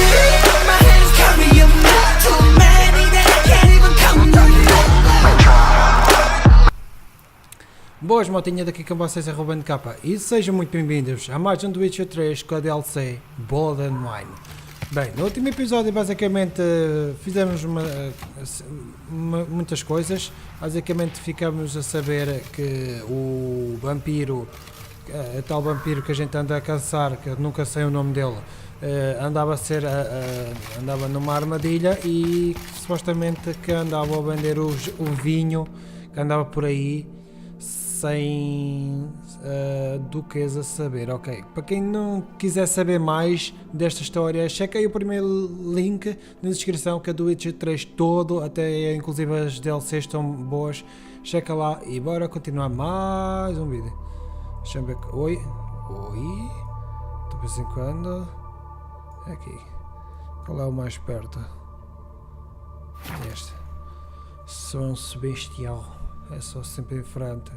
My hands carry a lot too many that I can't even count. Boas, motinha, daqui com vocês é RubenK e sejam muito bem-vindos a mais um do Witcher 3 com a DLC Blood and Wine. Bem, no último episódio basicamente fizemos muitas coisas. Basicamente ficamos a saber que o vampiro, o tal vampiro que a gente anda a caçar, que eu nunca sei o nome dele, andava numa armadilha e supostamente que andava a vender o vinho que andava por aí sem duquesa saber. Ok, para quem não quiser saber mais desta história, checa aí o primeiro link na descrição, que é do Witcher 3 todo, até inclusive as DLCs estão boas, checa lá e bora continuar mais um vídeo. Deixa-me ver. Oi, de vez em quando é aqui. Qual é o mais perto? Este som bestial, é só sempre em frente.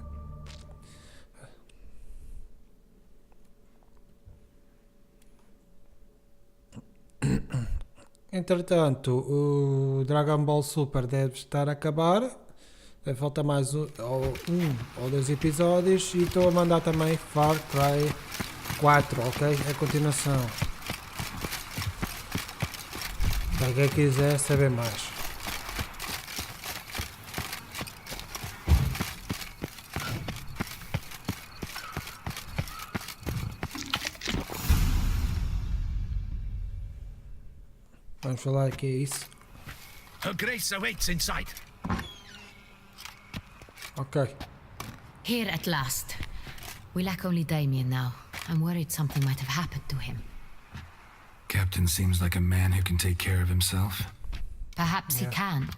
Entretanto, o Dragon Ball Super deve estar a acabar, deve faltar mais um ou dois episódios, e estou a mandar também Far Cry 4, ok? A continuação. Para quem quiser saber mais. Vamos falar que é isso. Her grace awaits inside. Ok. Here at last. We lack only Damien now. I'm worried something might have happened to him. Captain seems like a man who can take care of himself. Perhaps he can,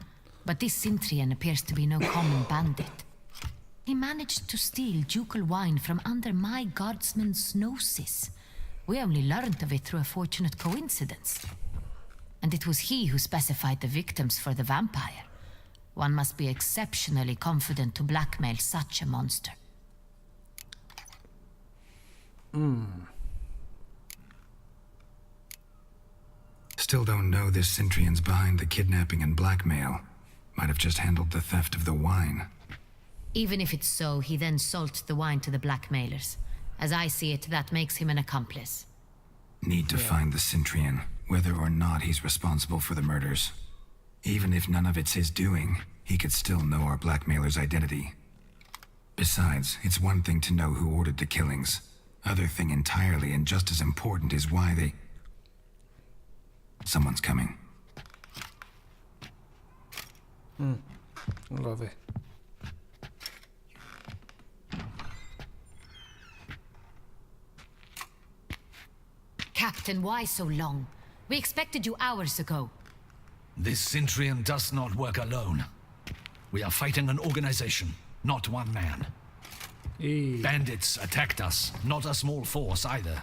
but this Cintrian appears to be no common bandit. He managed to steal ducal wine from under my guardsman's noses. We only learned of it through a fortunate coincidence. And it was he who specified the victims for the vampire. One must be exceptionally confident to blackmail such a monster. Still don't know this Cintrian's behind the kidnapping and blackmail. Might have just handled the theft of the wine. Even if it's so, he then sold the wine to the blackmailers. As I see it, that makes him an accomplice. Need to find the Cintrian, whether or not he's responsible for the murders. Even if none of it's his doing, he could still know our blackmailer's identity. Besides, it's one thing to know who ordered the killings. Other thing entirely, and just as important, is why they... Someone's coming. Love it. Captain, why so long? We expected you hours ago. This Cintrian does not work alone. We are fighting an organization, not one man. Bandits attacked us, not a small force either.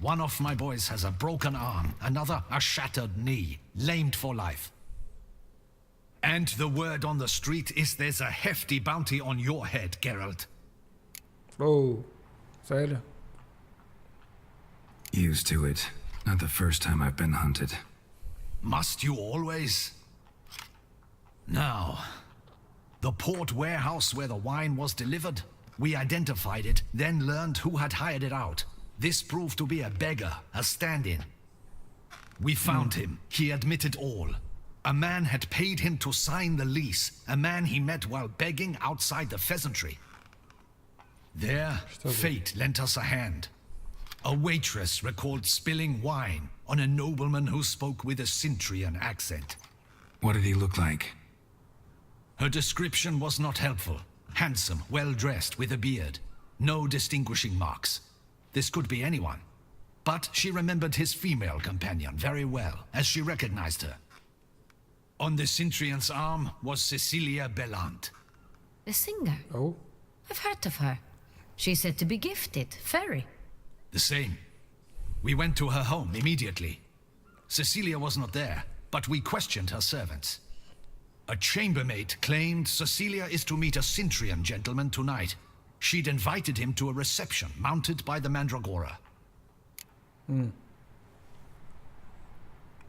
One of my boys has a broken arm, another a shattered knee, lamed for life. And the word on the street is there's a hefty bounty on your head, Geralt. Oh, sério? Used to it. Not the first time I've been hunted. Must you always? Now, the port warehouse where the wine was delivered, we identified it, then learned who had hired it out. This proved to be a beggar, a stand-in. We found him. He admitted all. A man had paid him to sign the lease, a man he met while begging outside the pheasantry. There, fate lent us a hand. A waitress recalled spilling wine on a nobleman who spoke with a Cintrian accent. What did he look like? Her description was not helpful. Handsome, well-dressed, with a beard. No distinguishing marks. This could be anyone. But she remembered his female companion very well, as she recognized her. On the Cintrian's arm was Cecilia Bellant. The singer? Oh. I've heard of her. She's said to be gifted, fairy. The same. We went to her home immediately. Cecilia was not there, but we questioned her servants. A chambermaid claimed Cecilia is to meet a Cintrian gentleman tonight. She'd invited him to a reception mounted by the Mandragora.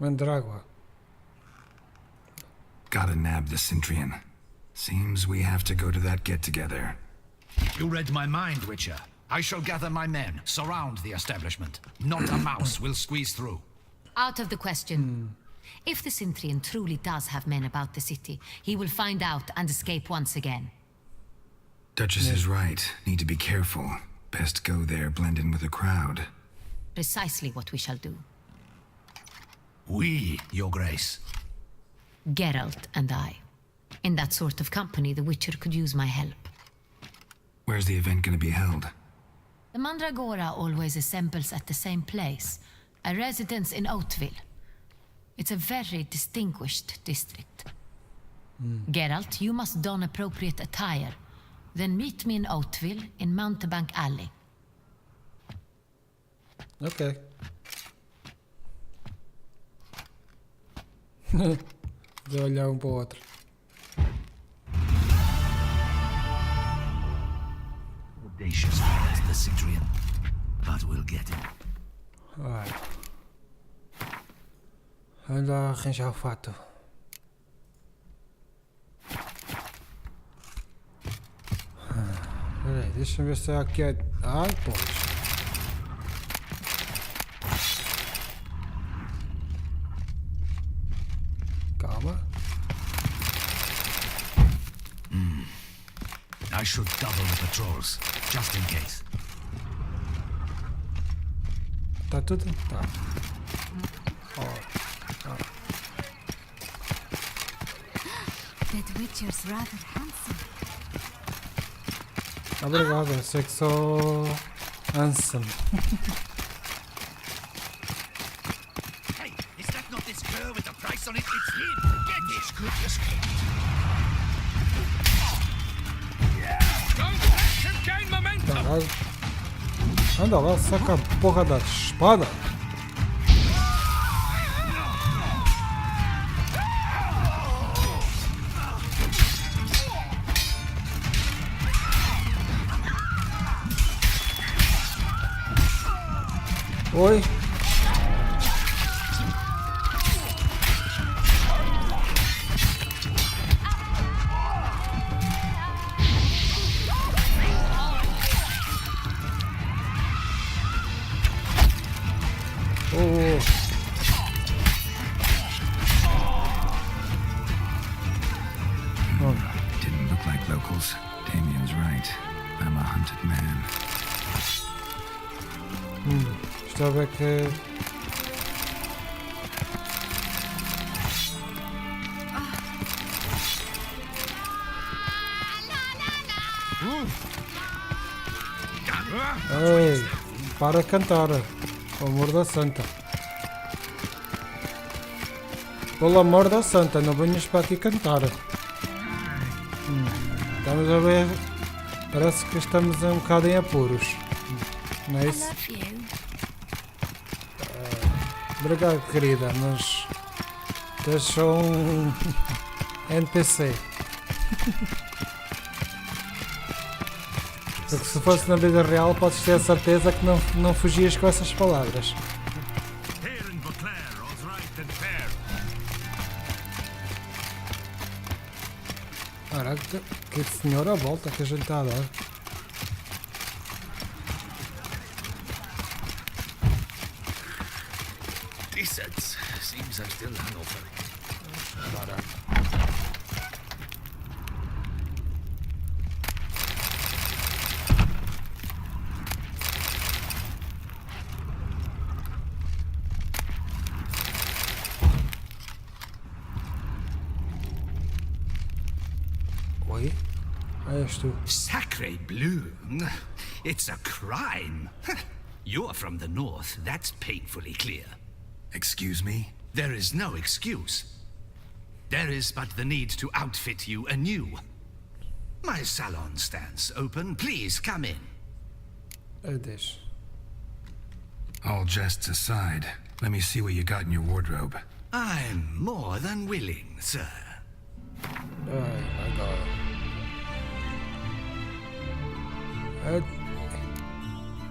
Mandrágua. Gotta nab the Cintrian. Seems we have to go to that get-together. You read my mind, Witcher. I shall gather my men, surround the establishment. Not a mouse will squeeze through. Out of the question. If the Cintrian truly does have men about the city, he will find out and escape once again. Duchess is right. Need to be careful. Best go there, blend in with the crowd. Precisely what we shall do. We, Your Grace. Geralt and I. In that sort of company, the Witcher could use my help. Where's the event gonna be held? The Mandragora always assembles at the same place, a residence in Oatville. It's a very distinguished district. Geralt, you must don appropriate attire. Then meet me in Oatville, in Mountebank Alley. Ok. De olhar para o outro. Audacious part, the Cintrian. But we'll get him. Olha. Vamos lá arranjar o fato. Peraí, deixa-me ver se há aqui... Ai, pois. Calma. I should double the patrols, just in case. Tá tudo? Tá. That Witcher's rather handsome. Obrigado, eu sei que sou... handsome. Hey, is that not this girl with the price on it? It's him! Get it! Goodness. Caralho. Anda lá, saca a porra da espada. Oi. Didn't look like locals. Damien's right. I'm a hunted man. Estou a ver que... Ei, para de cantar, pelo amor da santa. Pelo amor da santa, não venhas para aqui cantar. Estamos a ver, parece que estamos um bocado em apuros. Não é isso? Obrigado, querida, mas tens só um NPC. Porque se fosse na vida real, podes ter a certeza que não fugias com essas palavras. Caraca, que senhora volta que a gente está a dar. Seems I'm still hungover. Oi? És tu. Sacre bleu! It's a crime! You're from the north, that's painfully clear. Excuse me? There is no excuse. There is but the need to outfit you anew. My salon stands open. Please come in. Deixa. All jests aside, let me see what you got in your wardrobe. I'm more than willing, sir. Ai, agora.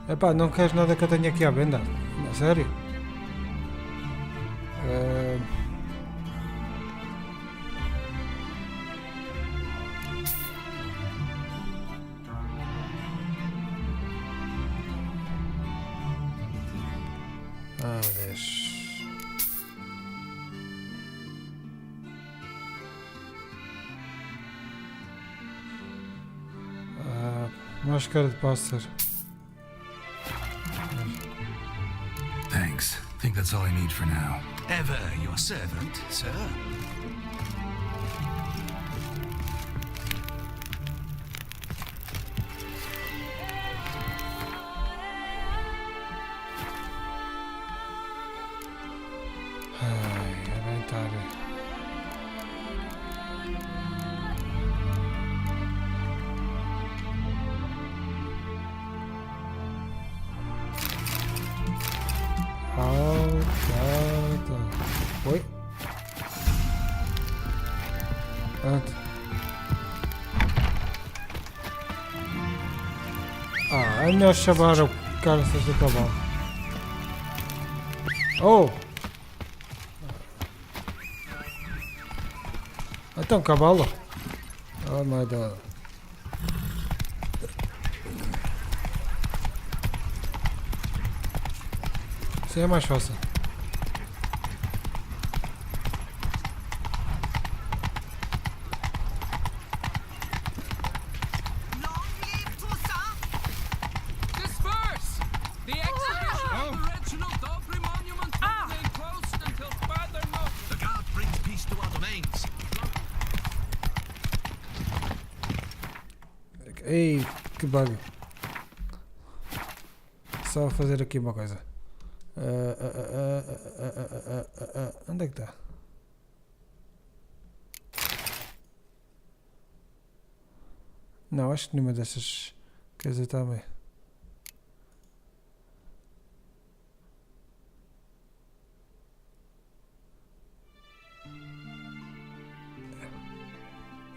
Epá, não queres nada que eu tenha aqui à venda? A sério? Deixa. Máscara de pássaro. Thanks. Think that's all I need for now. Ever your servant, sir. Inventário. Oi? É melhor chamar o cara do cavalo. Oh! Então, cavalo. Oh my god. Isso é mais fácil. Ei, que bug. Só fazer aqui uma coisa. Onde é que está? Não, acho que nenhuma dessas coisas está bem.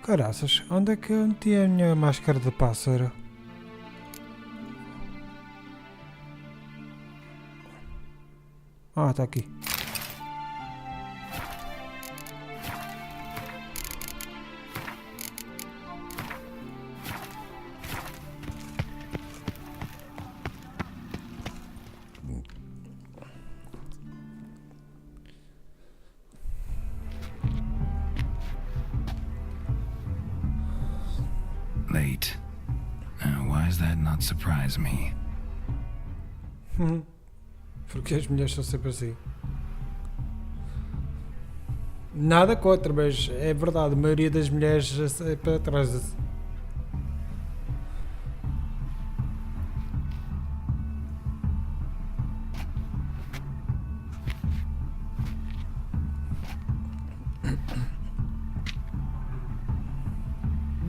Caraças, onde é que eu meti a minha máscara de pássaro? Ah, está aqui. Late. Why does that not surprise me? Porque as mulheres são sempre assim. Nada contra, mas é verdade, a maioria das mulheres é para trás.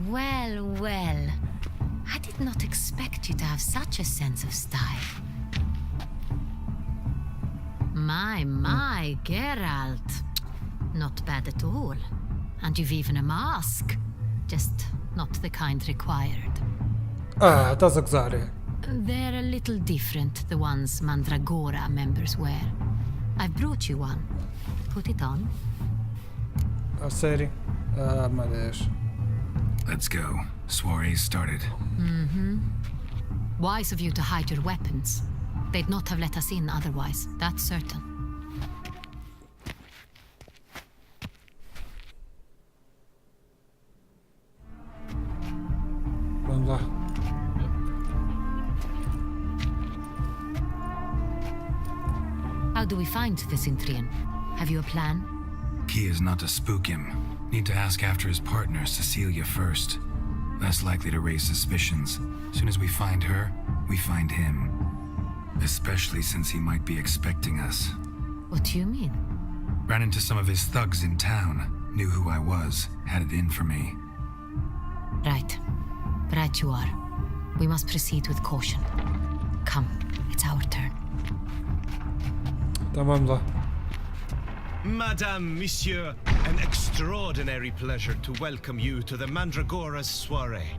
Well, well. I did not expect you to have such a sense of style. My, Geralt. Not bad at all. And you've even a mask. Just not the kind required. Ah, estás a gozar, é? They're a little different, the ones Mandragora members wear. I've brought you one. Put it on. A sério? Ah, meu Deus. Let's go. Soiree's started. Wise of you to hide your weapons. They'd not have let us in otherwise, that's certain. Vamos lá. How do we find the Cintrian? Have you a plan? Key is not to spook him. Need to ask after his partner, Cecilia, first. Less likely to raise suspicions. Soon as we find her, we find him. Especially since he might be expecting us. What do you mean? Ran into some of his thugs in town. Knew who I was. Had it in for me. Right. Right you are. We must proceed with caution. Come, it's our turn. Então vamos lá. Madame, Monsieur, an extraordinary pleasure to welcome you to the Mandragora's soiree.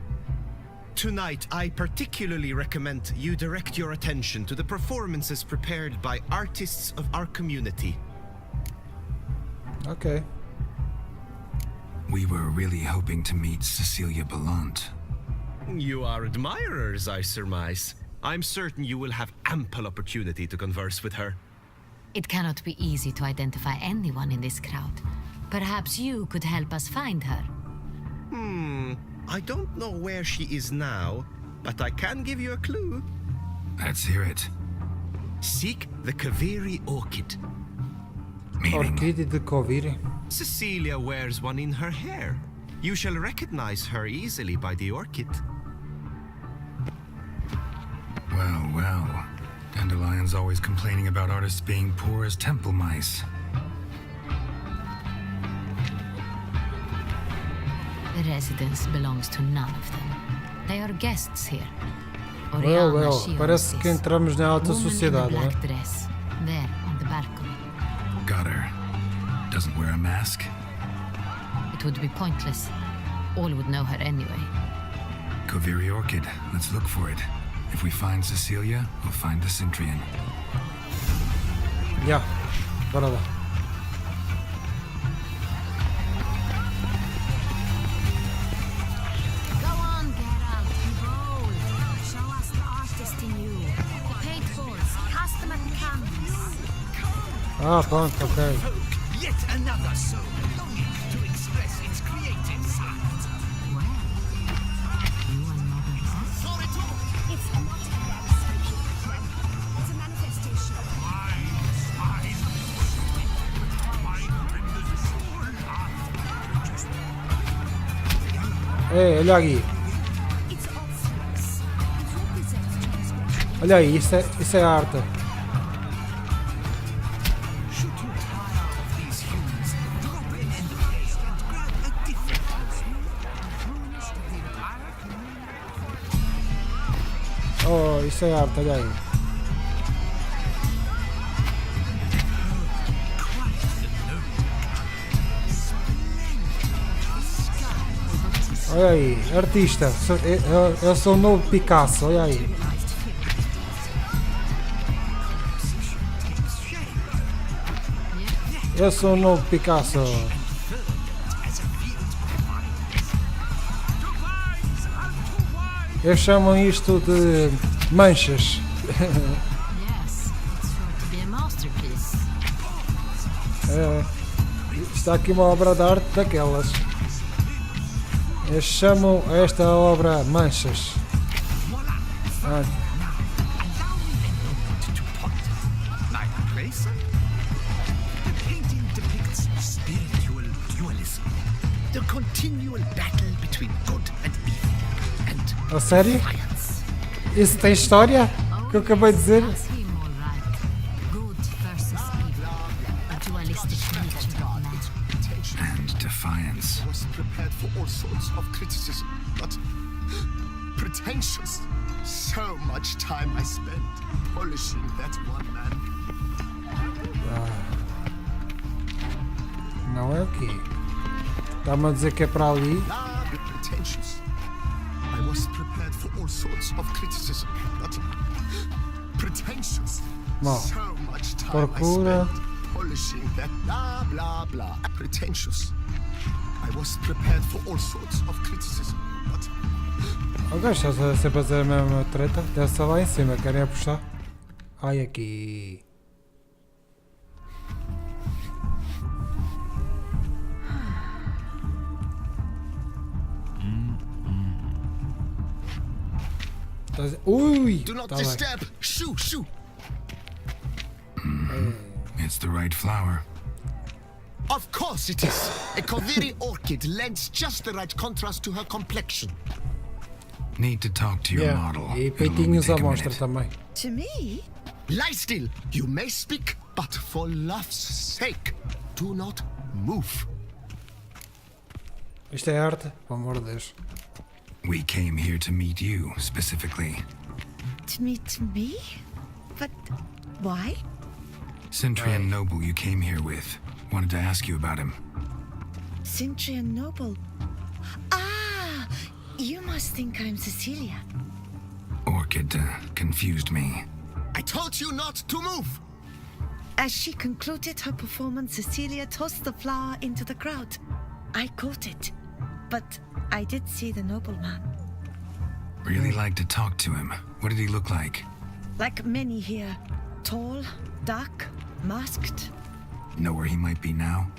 Tonight, I particularly recommend you direct your attention to the performances prepared by artists of our community. Ok. We were really hoping to meet Cecilia Ballant. You are admirers, I surmise. I'm certain you will have ample opportunity to converse with her. It cannot be easy to identify anyone in this crowd. Perhaps you could help us find her. I don't know where she is now, but I can give you a clue. Let's hear it. Seek the Kaviri orchid. Meaning, Orquídea de Vire. Cecilia wears one in her hair. You shall recognize her easily by the orchid. well, well. Dandelion's always complaining about artists being poor as temple mice. The residence belongs to none of them. They are guests here. Well, parece que entramos na alta Woman sociedade, in né? a black dress, there on the balcony. Got her. Doesn't wear a mask. It would be pointless. All would know her anyway. Kaviri Orchid. Let's look for it. If we find Cecilia, we'll find the Centrian. Já, bora lá. Go on, Geralt, be bold. Show us the artist in you. Paint balls, cast them at the canvas. Ah, pronto, ok. Yet another soul longing to express its creative side. It's not a manifestation. It's a manifestation. Ei, olha aqui. It's obvious. It represents transgression. Olha aí, isso é arte. Should you tire of these humans, drop in and play and grab a different Oh, isso é arte, olha aí. Olha aí, artista. Eu sou o novo Picasso, olha aí. Eu sou o novo Picasso. Eu chamo isto de manchas. Yes, it's sure to be a masterpiece. Está aqui uma obra de arte daquelas. Eu chamo esta obra manchas. Ah, Neither place. The painting depicts spiritual dualism, the continual battle between good and evil, and a sério? defiance. Isso tem história? Que eu acabei de dizer? That's him, all right. Good versus evil. A dualistic nature of man. And defiance. I was prepared for all sorts of criticism, but pretentious. So much time I spent polishing that one man. Não é o quê? Está-me a dizer que é para ali? Pretentious. I was prepared for all sorts of criticism, but pretentious. Bom, So much time procura. I spent polishing that blah blah blah. Pretentious. I was prepared for all sorts of criticism, but O gajo está sempre a fazer a mesma treta. Deve ser lá em cima, querem a puxar? Ai, aqui. Ui! do not Tá bem. disturb. Shoo shoo. It's the right flower. Of course it is. A Kaviri orchid lends just the right contrast to her complexion. Need to talk to your Yeah. model. E It'll only peitinhos à take a mostra minute. também. To me? Lie still. You may speak, but for love's sake, do not move. Isto é arte? Pelo amor de Deus. We came here to meet you, specifically. To meet me? But why? Centrian noble you came here with. Wanted to ask you about him. Cintrian Noble. Ah! You must think I'm Cecilia. Orchid confused me. I told you not to move. As she concluded her performance, Cecilia tossed the flower into the crowd. I caught it, but I did see the nobleman. Really like to talk to him. What did he look like? Like many here, tall, dark, masked. Know where he might be now?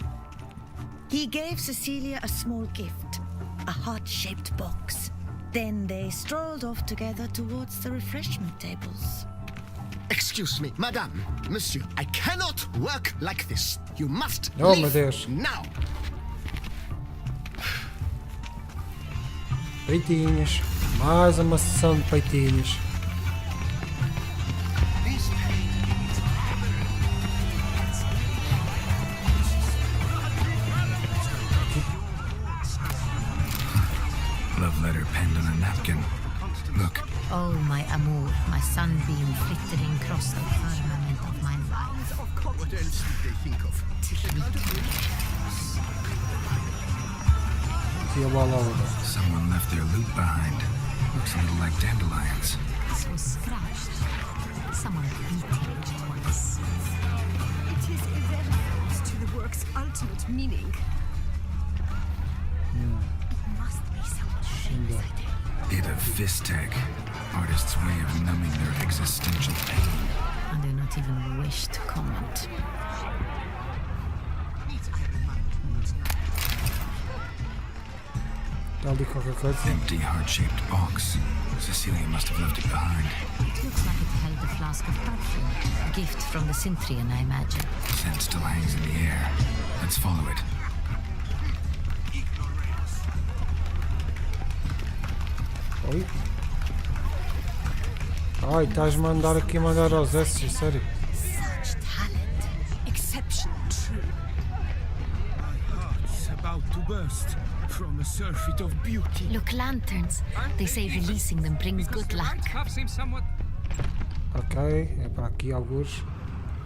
He gave Cecilia a small gift, a heart-shaped box. Then they strolled off together towards the refreshment tables. Excuse me, madame, monsieur, I cannot work like this. You must Oh, leave meu Deus. now. Peitinhos. Mais uma sessão de peitinhos. Love letter penned on a napkin. Look, Oh, my amour, my sunbeam flittering across the firmament of my life. What else did they think of? Aqui a bola outra. someone left their loot behind. Looks a little like dandelions. This was scratched. Someone beat it twice. It is irrelevant to the work's ultimate meaning. It must be some shame. It a fist tag. Artist's way of numbing their existential pain. I do not even wish to comment. Está ali qualquer coisa. Empty heart-shaped box. Cecilia must have left it behind. It looks like it held a flask of perfume. A gift from the Cintrian, I imagine. Scent still hangs in the air. Let's follow it. Oi? Ai, estás-me a mandar aqui mandar aos S, sério. Such talent. Exceptional true. My heart's about to burst from a surfeit of beauty. Look, lanterns. They say releasing them brings good luck. Ok, é para aqui alguns.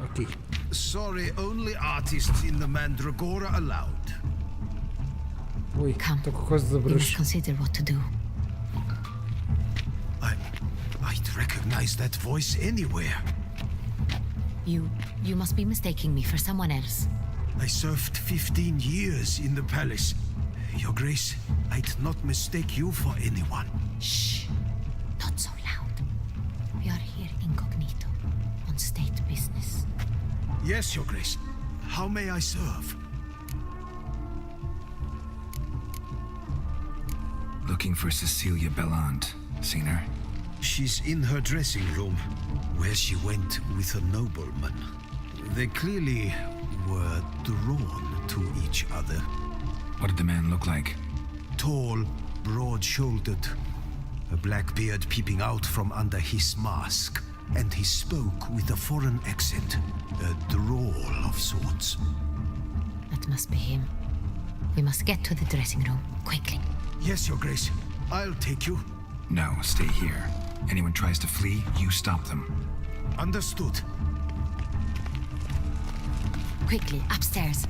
Aqui. Sorry, only artists in the Mandragora allowed. Ui, Come. estou com coisa de We must bruxo. consider what to do. I'd recognize that voice anywhere. You must be mistaking me for someone else. I served 15 years in the palace. Your Grace, I'd not mistake you for anyone. Shh. Not so loud. We are here incognito, on state business. Yes, Your Grace. How may I serve? Looking for Cecilia Bellant. Seen her? She's in her dressing room, where she went with a nobleman. They clearly were drawn to each other. What did the man look like? Tall, broad-shouldered, a black beard peeping out from under his mask, and he spoke with a foreign accent, a drawl of sorts. That must be him. We must get to the dressing room, quickly. Yes, Your Grace. I'll take you. No, stay here. Anyone tries to flee, you stop them. Understood. Quickly, upstairs.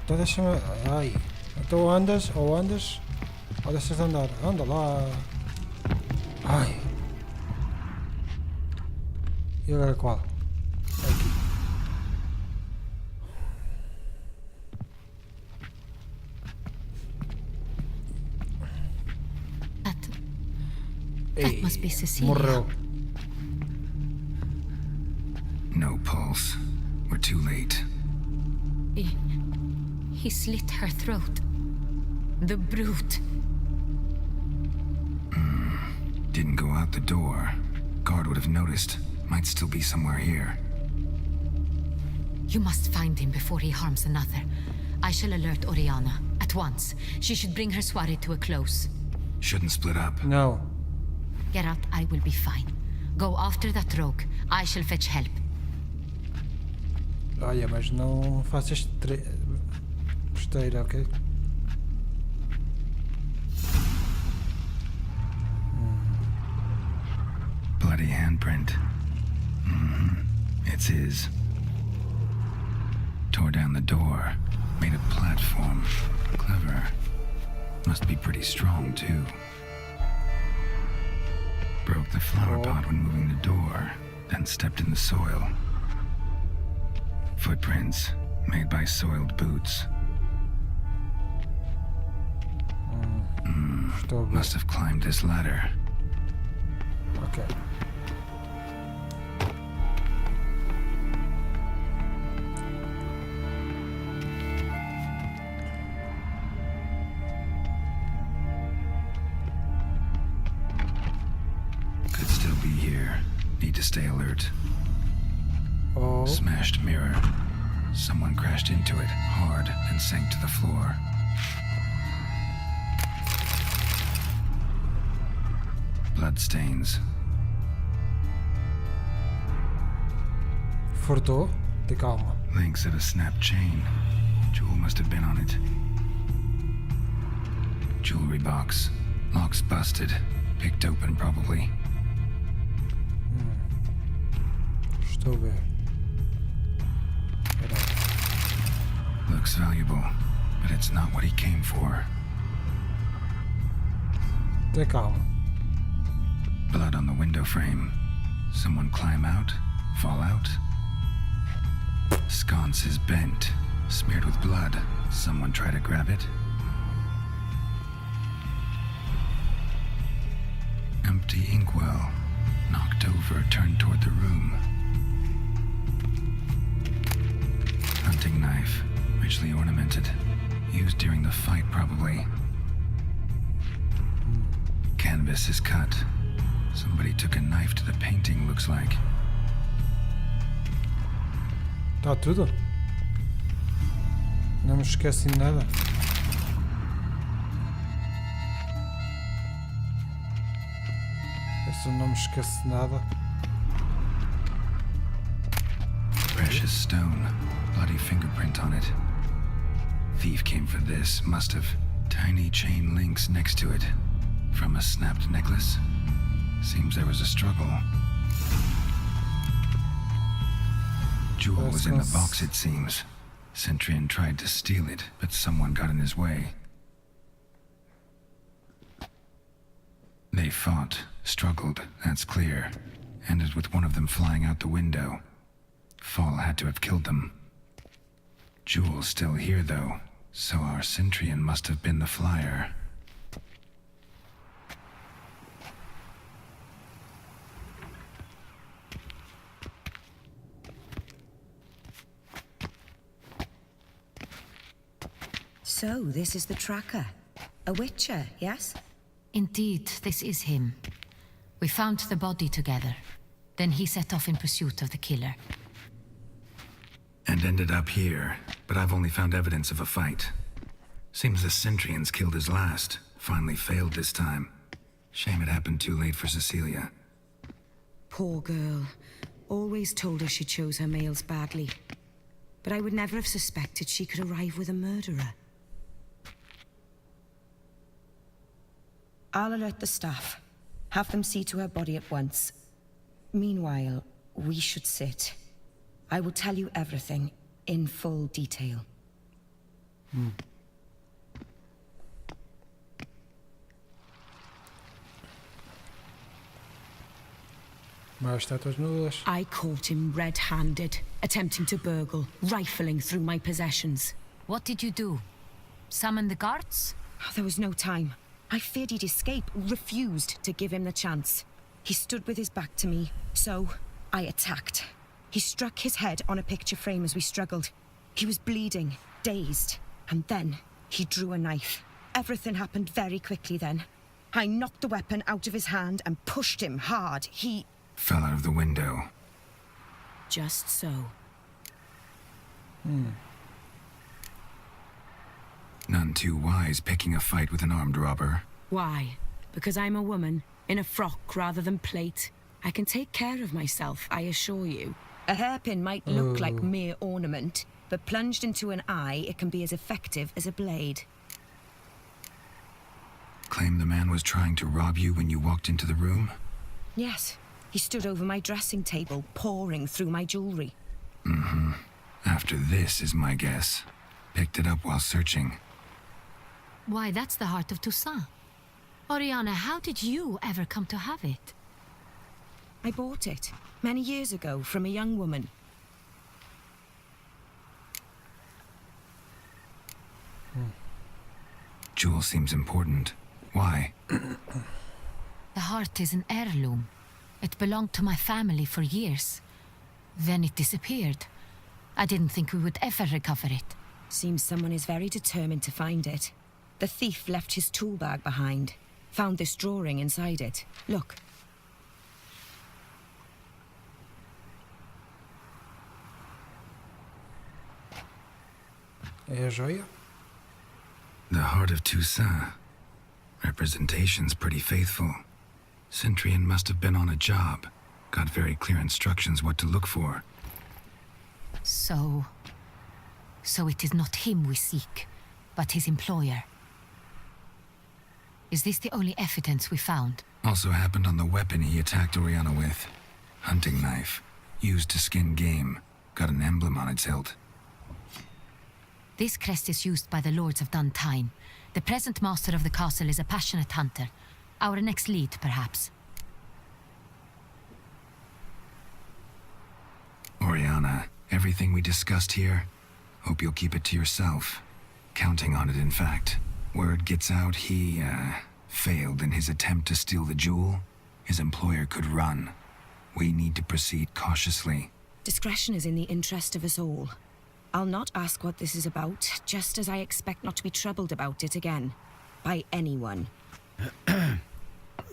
Então deixa-me. Ai. Então andas, ou deixas de andar. Anda lá. Ai. E agora qual? Aqui. That must be Cecilia. Morreu. No pulse. We're too late. He slit her throat. The brute. Didn't go out the door. Guard would have noticed. Might still be somewhere here. You must find him before he harms another. I shall alert Oriana at once. She should bring her soirée to a close. Shouldn't split up. Não. Geralt, I will be fine. Go after that rogue. I shall fetch help. Olha, mas não faças besteira, ok? Bloody handprint. It's his. Tore down the door. Made a platform. Clever. Must be pretty strong, too. Broke the flower pot when moving the door, then stepped in the soil. Footprints made by soiled boots. Estou a ver. Must have climbed this ladder. Ok. Could still be here. Need to stay alert. Oh, Smashed mirror. Someone crashed into it hard and sank to the floor. Blood stains. furtou. Tem calma. Links of a snapped chain. Jewel must have been on it. Jewelry box. Locks busted. Picked open, probably. Estou a ver. Espera aí. Looks valuable, but it's not what he came for. Tem calma. Blood on the window frame. Someone climb out? Fall out? Sconce is bent, smeared with blood. Someone try to grab it? Empty inkwell. Knocked over, turned toward the room. Hunting knife, richly ornamented. Used during the fight, probably. Canvas is cut. Somebody took a knife to the painting, looks like. Está tudo? Não me esqueci de nada. Isso não me esqueço de nada. Precious stone. Bloody fingerprint on it. Thief came for this, must have. Tiny chain links next to it. From a snapped necklace. Seems there was a struggle. Jewel was in the box, it seems. Centurion tried to steal it, but someone got in his way. They fought, struggled, that's clear. Ended with one of them flying out the window. Fall had to have killed them. Jewel's still here, though, so our Centurion must have been the flyer. So, this is the tracker. A witcher, yes? Indeed, this is him. We found the body together. Then he set off in pursuit of the killer. And ended up here, but I've only found evidence of a fight. Seems the Centurions killed his last. Finally failed this time. Shame it happened too late for Cecilia. Poor girl. Always told her she chose her males badly. But I would never have suspected she could arrive with a murderer. I'll alert the staff. Have them see to her body at once. Meanwhile, we should sit. I will tell you everything in full detail. Mais estátuas nuas. I caught him red-handed, attempting to burgle, rifling through my possessions. What did you do? Summon the guards? There was no time. I feared he'd escape, refused to give him the chance. He stood with his back to me, so I attacked. He struck his head on a picture frame as we struggled. He was bleeding, dazed, and then he drew a knife. Everything happened very quickly then. I knocked the weapon out of his hand and pushed him hard. He Fell out of the window. Just so. None too wise picking a fight with an armed robber. Why? Because I'm a woman, in a frock rather than plate. I can take care of myself, I assure you. A hairpin might look like mere ornament, but plunged into an eye, it can be as effective as a blade. Claim the man was trying to rob you when you walked into the room? Yes, he stood over my dressing table, pouring through my jewelry. After this is my guess. Picked it up while searching. Why, that's the heart of Toussaint. Oriana, how did you ever come to have it? I bought it, many years ago, from a young woman. jewel seems important. Why? The heart is an heirloom. It belonged to my family for years. Then it disappeared. I didn't think we would ever recover it. Seems someone is very determined to find it. The thief left his tool bag behind. Found this drawing inside it. Look. É a joia? The Heart of Toussaint. Representation's pretty faithful. Centurion must have been on a job. Got very clear instructions what to look for. So it is not him we seek, but his employer. Is this the only evidence we found? Also happened on the weapon he attacked Oriana with. Hunting knife. Used to skin game. Got an emblem on its hilt. This crest is used by the Lords of Duntine. The present master of the castle is a passionate hunter. Our next lead, perhaps. Oriana, everything we discussed here, hope you'll keep it to yourself. Counting on it, in fact. Word gets out he, failed in his attempt to steal the jewel. His employer could run. We need to proceed cautiously. Discretion is in the interest of us all. I'll not ask what this is about, just as I expect not to be troubled about it again. By anyone.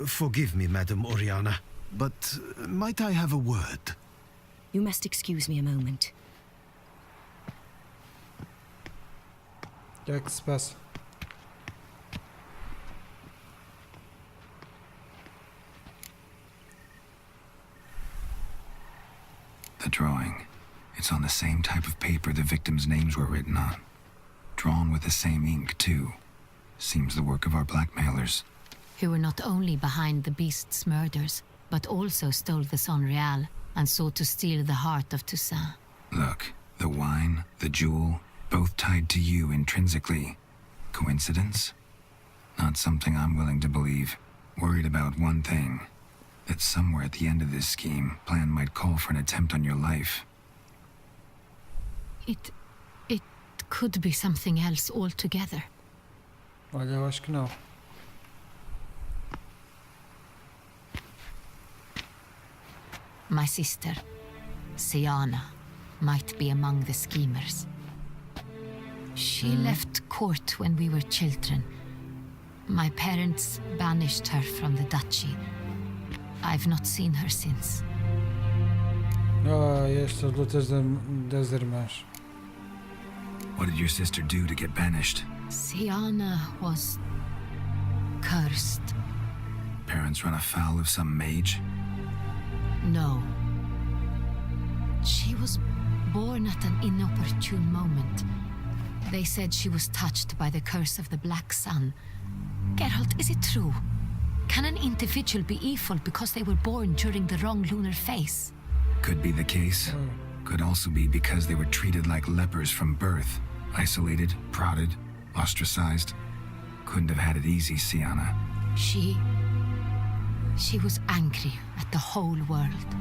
Forgive me, Madam Oriana, but might I have a word? You must excuse me a moment. O que é que se passa? The drawing. It's on the same type of paper the victims' names were written on. Drawn with the same ink, too. Seems the work of our blackmailers. Who were not only behind the beast's murders, but also stole the Son Real and sought to steal the heart of Toussaint. Look, the wine, the jewel, both tied to you intrinsically. Coincidence? Not something I'm willing to believe. Worried about one thing. That somewhere at the end of this scheme, plan might call for an attempt on your life. It could be something else altogether. Olha, eu acho que não. My sister, Siana, might be among the schemers. She left court when we were children. My parents banished her from the duchy. I've not seen her since. Oh, estas lutas das irmãs. What did your sister do to get banished? Siana was cursed. Parents run afoul of some mage? No. She was born at an inopportune moment. They said she was touched by the curse of the Black Sun. Geralt, is it true? Can an individual be evil because they were born during the wrong lunar phase? Could be the case. Could also be because they were treated like lepers from birth. Isolated, prodded, ostracized. Couldn't have had it easy, Siana. She was angry at the whole world.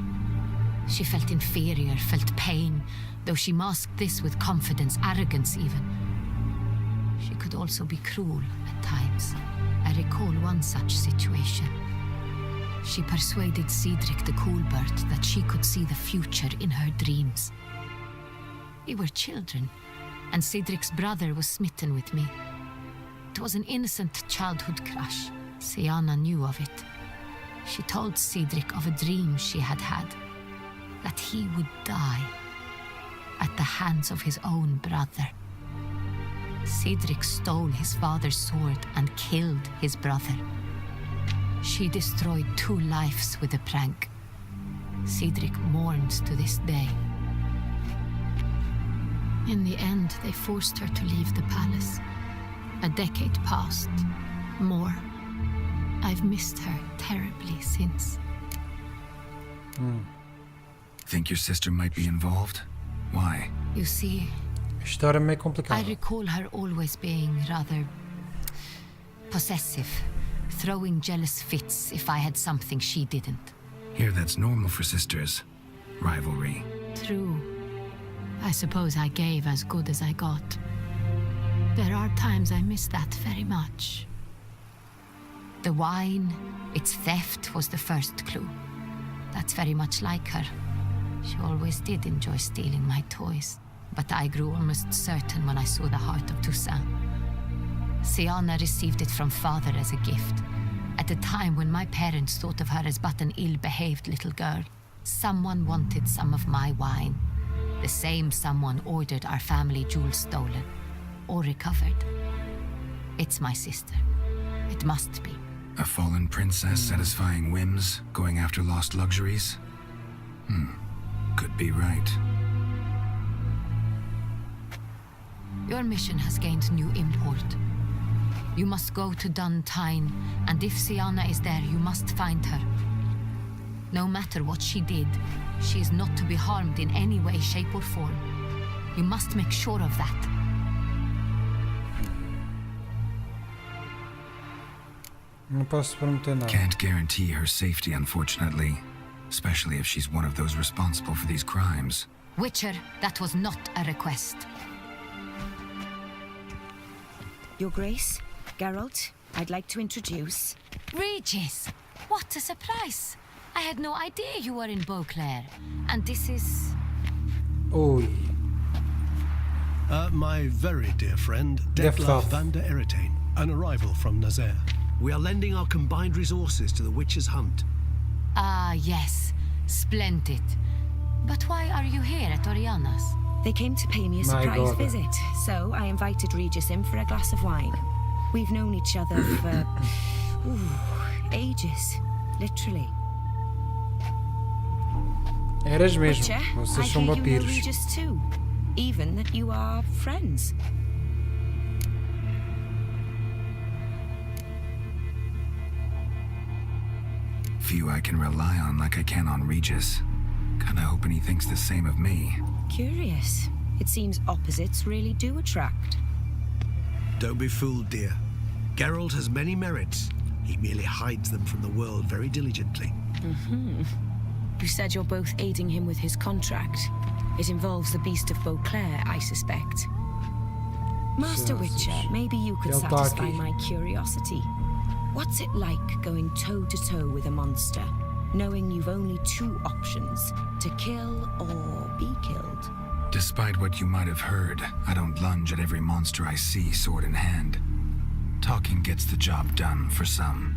She felt inferior, felt pain, though she masked this with confidence, arrogance even. She could also be cruel at times. I recall one such situation. She persuaded Cedric the Coolbird that she could see the future in her dreams. We were children, and Cedric's brother was smitten with me. It was an innocent childhood crush. Siana knew of it. She told Cedric of a dream she had had, that he would die at the hands of his own brother. Cedric stole his father's sword and killed his brother. She destroyed 2 lives with a prank. Cedric mourns to this day. In the end, they forced her to leave the palace. A decade passed. More. I've missed her terribly since. Think your sister might be involved? Why? You see, História meio I complicada. recall her always being rather possessive, throwing jealous fits if I had something she didn't. Here that's normal for sisters. Rivalry. True. I suppose I gave as good as I got. There are times I miss that very much. The wine, its theft was the first clue. That's very much like her. She always did enjoy stealing my toys. But I grew almost certain when I saw the heart of Toussaint. Sienna received it from father as a gift. At a time when my parents thought of her as but an ill-behaved little girl, someone wanted some of my wine. The same someone ordered our family jewels stolen, or recovered. It's my sister. It must be. A fallen princess satisfying whims, going after lost luxuries? Could be right. Your mission has gained new import. You must go to Duntine, and if Sienna is there, you must find her. No matter what she did, she is not to be harmed in any way, shape or form. You must make sure of that. Não posso prometer nada. Can't guarantee her safety, unfortunately. Especially if she's one of those responsible for these crimes. Witcher, that was not a request. Your Grace, Geralt, I'd like to introduce... Regis! What a surprise! I had no idea you were in Beauclair. And this is... Ui. My very dear friend, Detlef van der Eretain, an arrival from Nazaire. We are lending our combined resources to the Witcher's hunt. Ah, yes. Splendid. But why are you here at Oriana's? They came to pay me a My surprise God. visit, so I invited Regis in for a glass of wine. We've known each other for... ages. Literally. Eras mesmo. Witcher, I Vocês hear são you know vampiros. Regis too. Even that you are friends. Few I can rely on like I can on Regis. Kinda hoping he thinks the same of me. Curious. It seems opposites really do attract. Don't be fooled, dear. Geralt has many merits. He merely hides them from the world very diligently. You said you're both aiding him with his contract. It involves the Beast of Beauclair, I suspect. Master Witcher, maybe you could Ele tá satisfy aqui. my curiosity. What's it like going toe-to-toe with a monster, knowing you've only two options, to kill or be killed? Despite what you might have heard, I don't lunge at every monster I see sword in hand. Talking gets the job done for some.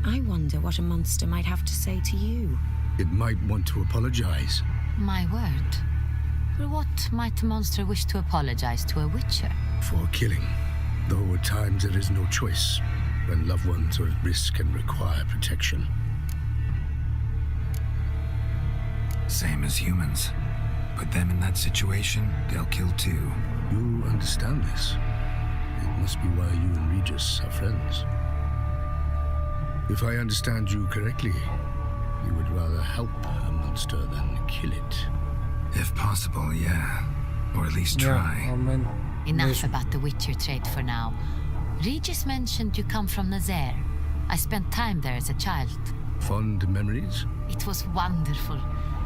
I wonder what a monster might have to say to you. It might want to apologize. My word. For what might a monster wish to apologize to a Witcher? For killing. Though at times there is no choice, when loved ones are at risk and require protection. Same as humans. Put them in that situation, they'll kill too. You understand this. It must be why you and Regis are friends. If I understand you correctly, you would rather help a monster than kill it. If possible, yeah. Or at least Yeah, try. ao menos. Enough about the Witcher trade for now. Regis mentioned you come from Nazaire. I spent time there as a child. Fond memories? It was wonderful.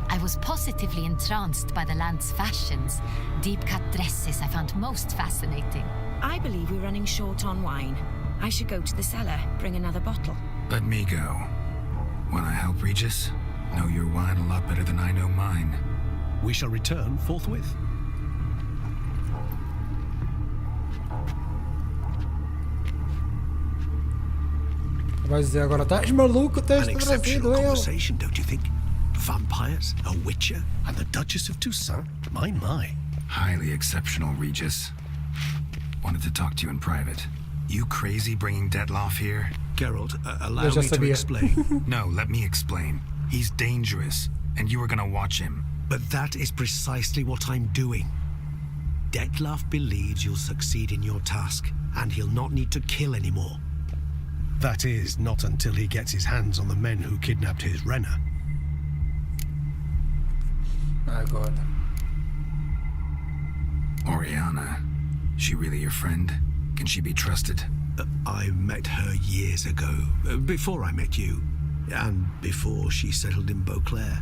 I was positively entranced by the land's fashions. Deep-cut dresses I found most fascinating. I believe we're running short on wine. I should go to the cellar, bring another bottle. Let me go. Wanna help Regis? Know your wine a lot better than I know mine. We shall return forthwith. Vai dizer agora, estás maluco, tens An trazido exceptional eu. conversation, don't you think? Vampires, a Witcher, and the Duchess of Toussaint? My. Highly exceptional, Regis. Wanted to talk to you in private. You crazy bringing Detlef here? Geralt, allow Eu já me to sabia. explain. No, let me explain. He's dangerous, and you are gonna watch him. But that is precisely what I'm doing. Detlef believes you'll succeed in your task, and he'll not need to kill anymore. That is, not until he gets his hands on the men who kidnapped his Renner. Agora. Oriana. She really your friend? Can she be trusted? I met her years ago, before I met you, and before she settled in Beauclair.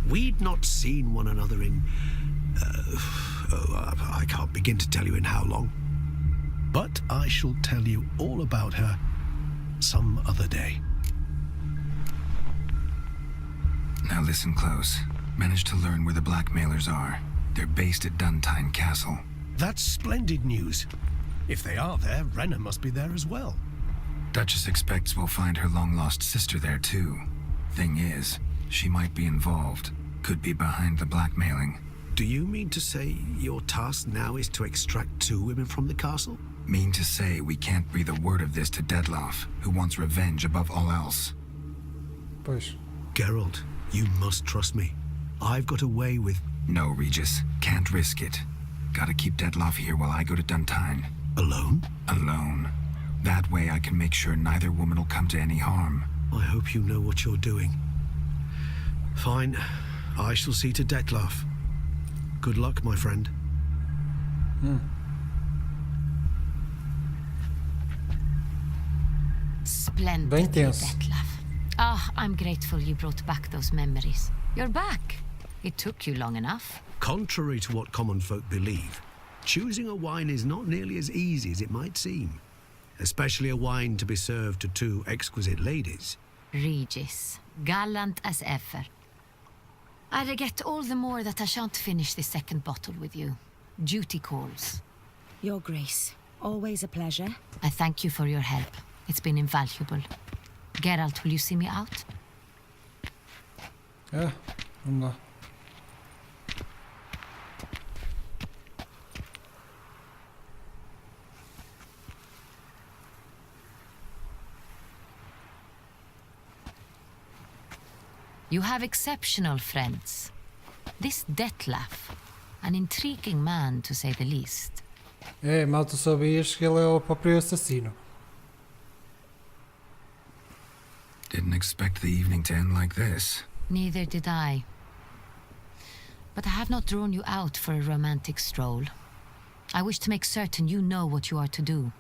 We'd not seen one another in I can't begin to tell you in how long. But I shall tell you all about her some other day. Now listen close. Managed to learn where the blackmailers are. They're based at Duntine Castle. That's splendid news. If they are there, Renna must be there as well. Duchess expects we'll find her long-lost sister there too. Thing is, she might be involved. Could be behind the blackmailing. Do you mean to say your task now is to extract 2 women from the castle? Mean to say we can't breathe a word of this to Detloff, who wants revenge above all else. Pois. Geralt, you must trust me. I've got a way with... No, Regis. Can't risk it. Gotta keep Detloff here while I go to Duntine. Alone? Alone. That way I can make sure neither woman will come to any harm. I hope you know what you're doing. Fine. I shall see to Detloff. Good luck, my friend. Splendid, Bem tenso. Detlaff. Ah, I'm grateful you brought back those memories. You're back. It took you long enough. Contrary to what common folk believe, choosing a wine is not nearly as easy as it might seem. Especially a wine to be served to 2 exquisite ladies. Regis, gallant as ever. I regret all the more that I shan't finish the second bottle with you. Duty calls. Your Grace, always a pleasure. I thank you for your help. It's been invaluable. Geralt, will you see me out? Ah, vamos lá. You have exceptional friends. This Detlaff, an intriguing man to say the least. É, mal tu sabias que ele é o próprio assassino. Didn't expect the evening to end like this. Neither did I. But I have not drawn you out for a romantic stroll. I wish to make certain you know what you are to do.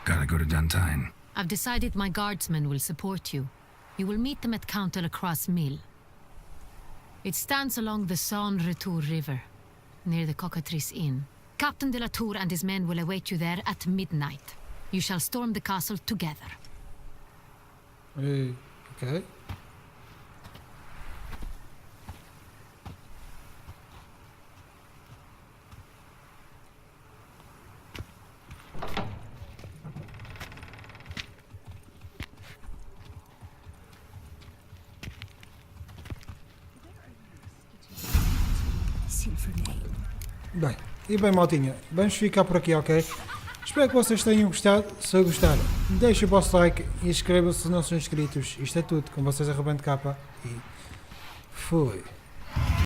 Gotta go to Duntine. I've decided my guardsmen will support you. You will meet them at Count de la Croix Mill. It stands along the Saône-Retour River, near the Cockatrice Inn. Captain de la Tour and his men will await you there at midnight. You shall storm the castle together. Ei, ok. Bem, e bem, maltinha, vamos ficar por aqui, ok? Espero que vocês tenham gostado. Se gostaram, deixem o vosso like e inscrevam-se se não são inscritos. Isto é tudo, com vocês a RubenK e fui.